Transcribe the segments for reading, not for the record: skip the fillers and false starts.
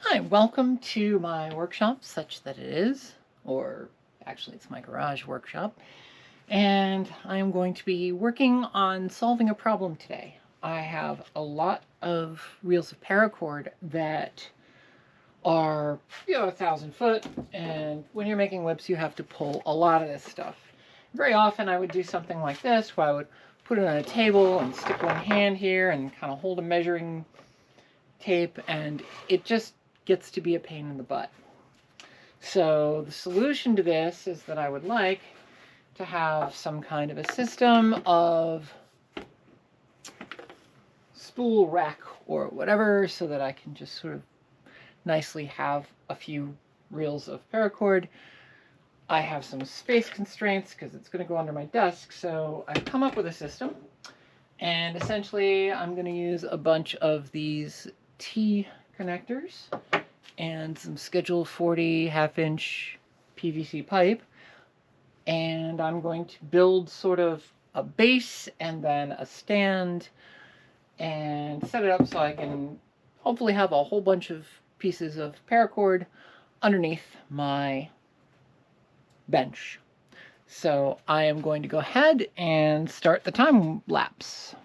Hi, welcome to my workshop, such that it is, or actually it's my garage workshop, and I am going to be working on solving a problem today. I have a lot of reels of paracord that are, 1,000 foot, and when you're making whips you have to pull a lot of this stuff. Very often I would do something like this, where I would put it on a table and stick one hand here and kind of hold a measuring tape, and it just gets to be a pain in the butt. So the solution to this is that I would like to have some kind of a system of spool rack or whatever, so that I can just sort of nicely have a few reels of paracord. I have some space constraints because it's going to go under my desk, so I've come up with a system, and essentially I'm going to use a bunch of these T connectors and some Schedule 40 half-inch PVC pipe, and I'm going to build sort of a base and then a stand and set it up so I can hopefully have a whole bunch of pieces of paracord underneath my bench. So I am going to go ahead and start the time lapse.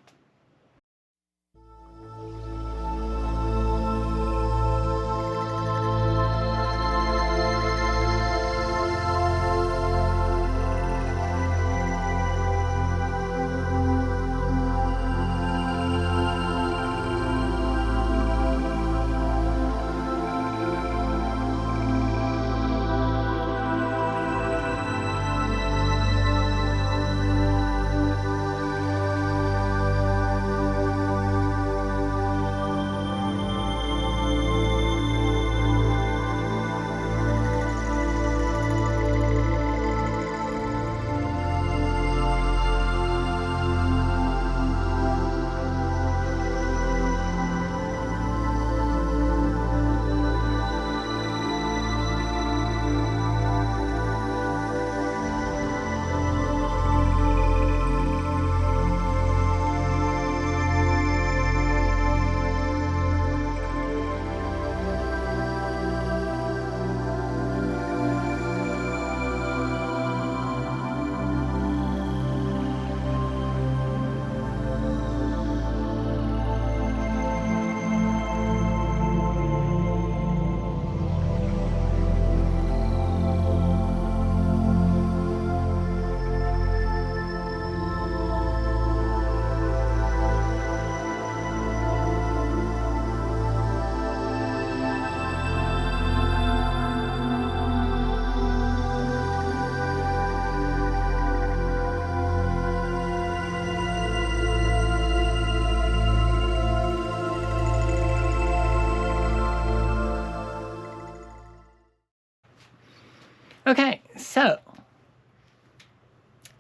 Okay, so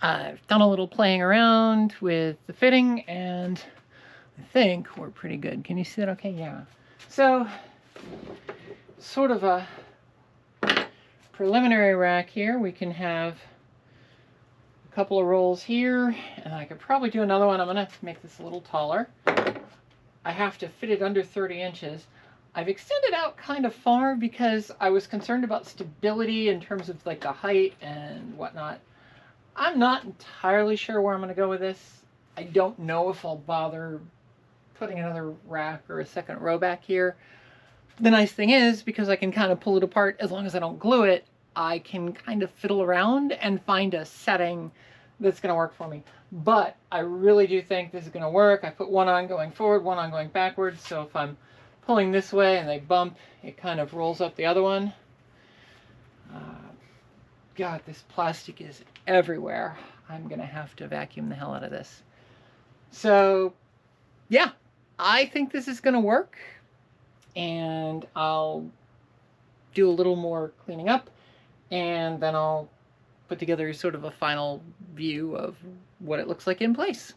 I've done a little playing around with the fitting, and I think we're pretty good. Can you see that okay? Yeah. So, sort of a preliminary rack here. We can have a couple of rolls here, and I could probably do another one. I'm going to make this a little taller. I have to fit it under 30 inches. I've extended out kind of far because I was concerned about stability in terms of like the height and whatnot. I'm not entirely sure where I'm going to go with this. I don't know if I'll bother putting another rack or a second row back here. The nice thing is, because I can kind of pull it apart as long as I don't glue it, I can kind of fiddle around and find a setting that's going to work for me. But I really do think this is going to work. I put one on going forward, one on going backwards, so if I'm pulling this way and they bump, it kind of rolls up the other one. God, this plastic is everywhere. I'm gonna have to vacuum the hell out of this. So yeah, I think this is gonna work, and I'll do a little more cleaning up, and then I'll put together sort of a final view of what it looks like in place.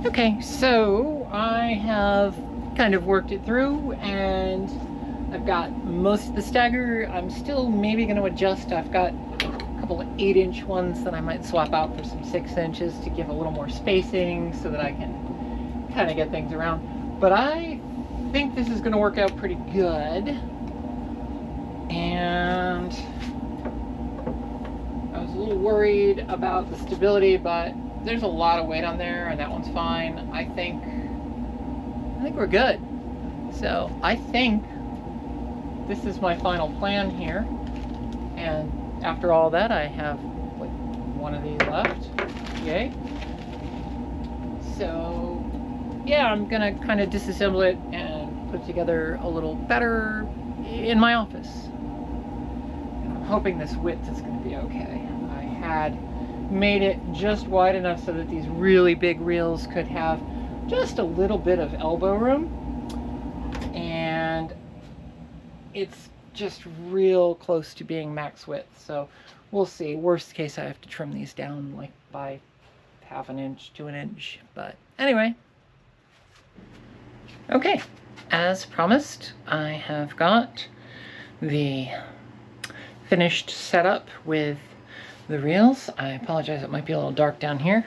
Okay, so I have kind of worked it through and I've got most of the stagger. I'm still maybe going to adjust. I've got a couple of 8-inch ones that I might swap out for some 6 inches to give a little more spacing so that I can kind of get things around. But I think this is going to work out pretty good. And I was a little worried about the stability, but there's a lot of weight on there and that one's fine. I think we're good. So I think this is my final plan here. And after all that, I have like one of these left. Yay. So yeah, I'm gonna kind of disassemble it and put it together a little better in my office. And I'm hoping this width is gonna be okay. I had made it just wide enough so that these really big reels could have just a little bit of elbow room, and it's just real close to being max width. So we'll see. Worst case, I have to trim these down like by 1/2 inch to 1 inch, but anyway. Okay, as promised, I have got the finished setup with the reels. I apologize, it might be a little dark down here,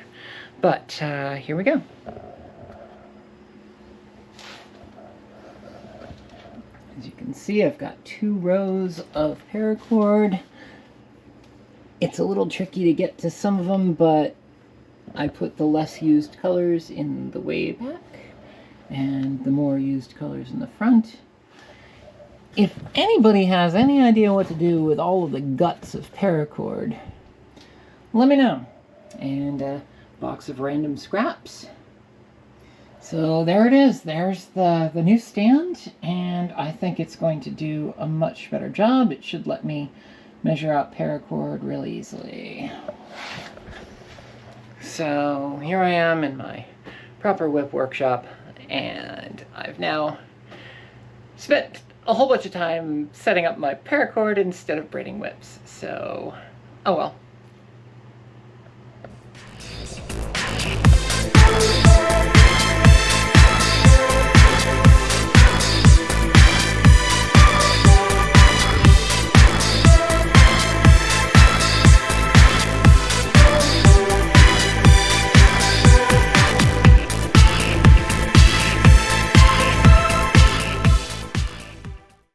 but here we go. As you can see, I've got 2 rows of paracord. It's a little tricky to get to some of them, but I put the less used colors in the way back and the more used colors in the front. If anybody has any idea what to do with all of the guts of paracord, let me know. And a box of random scraps. So there it is. There's the new stand, and I think it's going to do a much better job. It should let me measure out paracord really easily. So here I am in my proper whip workshop, and I've now spent a whole bunch of time setting up my paracord instead of braiding whips. So, oh well.